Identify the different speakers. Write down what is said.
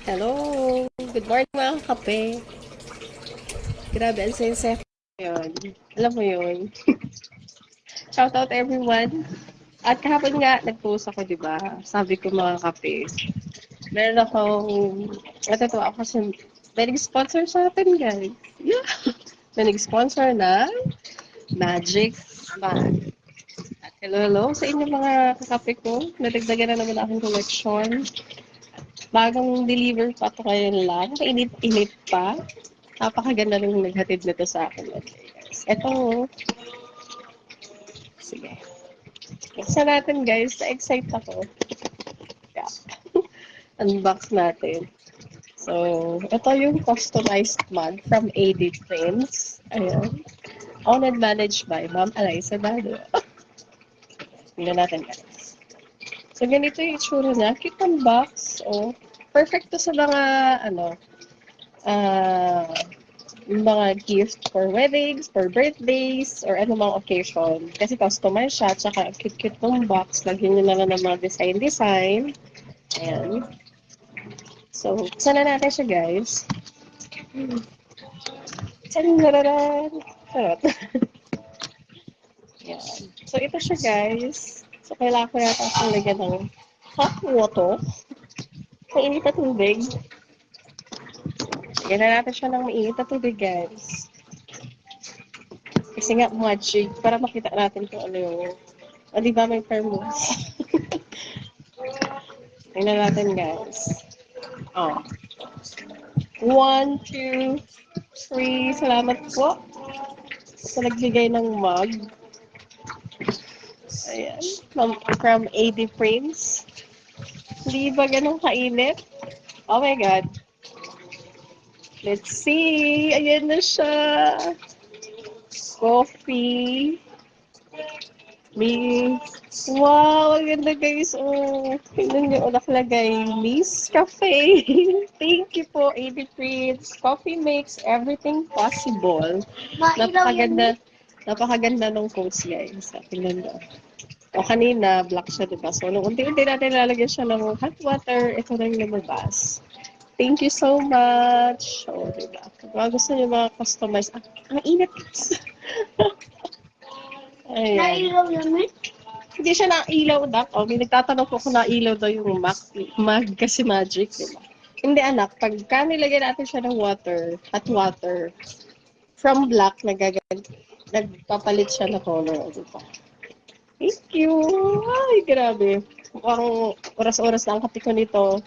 Speaker 1: Hello! Good morning mga kape. Grabe, ang saya-saya ko yun. Alam mo yun. Shout out everyone. At kahapon nga, nag-post ako, di ba? Sabi ko mga kape. Meron akong, natutuwa ako kasi may nag-sponsor sa atin, guys. Yeah! May nag-sponsor na Magic Bag. At hello sa inyo mga kakape ko. Nadagdagan na naman akong collection. Bagong deliver pa to ngayon lang. Mainit-init pa. Napakaganda nung naghatid nito sa akin. Okay, guys. Ito, sige. Buksan natin, guys. Na-excite ako. Yeah. Unbox natin. So, ito yung customized mug from AD Prints. Ayan. Owned and managed by Ma'am Eliza Dado. Tingnan natin, guys. So, ganito yung itsura niya. Cute ang box. Oh. Perfect to sa mga, ano, ah, yung mga gift for weddings, for birthdays, or ano mga occasion. Kasi customize siya, tsaka cute-cute ng box. Lagyan nyo na lang ng mga design-design. Ayan. So, sana natin siya, guys. Tadararan! Charot. Ayan. So, ito siya, guys. So, kailangan ko yata siyang lagyan ng hot water. Mainit na tubig. Lagyan na natin siya ng mainit na tubig, guys. Kasi nga, magic, para makita natin kung ano yung, di ba may thermos? Tingnan natin, guys. Oh. 1, 2, 3. Salamat po sa nagbigay ng mug. Ayan. From AD Frames. Hindi ba ganun kainit? Oh my God. Let's see. Ayan na siya. Coffee. May... Wow, ang ganda guys. Oh, tingnan niyo, nakalagay. Miss Cafe. Thank you po, AD Prints. Coffee makes everything possible. Napakaganda. Napakaganda ng quotes, guys. Tingnan mo. O kanina, black siya, diba? So, nung unti-unti natin lalagyan siya ng hot water, ito na yung lumabas. Thank you so much. O, diba? Kung mga gusto niyo mga customize, ang init guys. Ayan.
Speaker 2: Nailaw naman.
Speaker 1: Hindi siya nailaw na. O, may nagtatanong po kung nailaw daw yung mag kasi magic, diba? Hindi anak, pagka nilagyan natin siya ng water, hot water, from black, nagpapalit siya na color, diba? Thank you! Ay, grabe. Mukhang oras-oras na ang kape ko nito.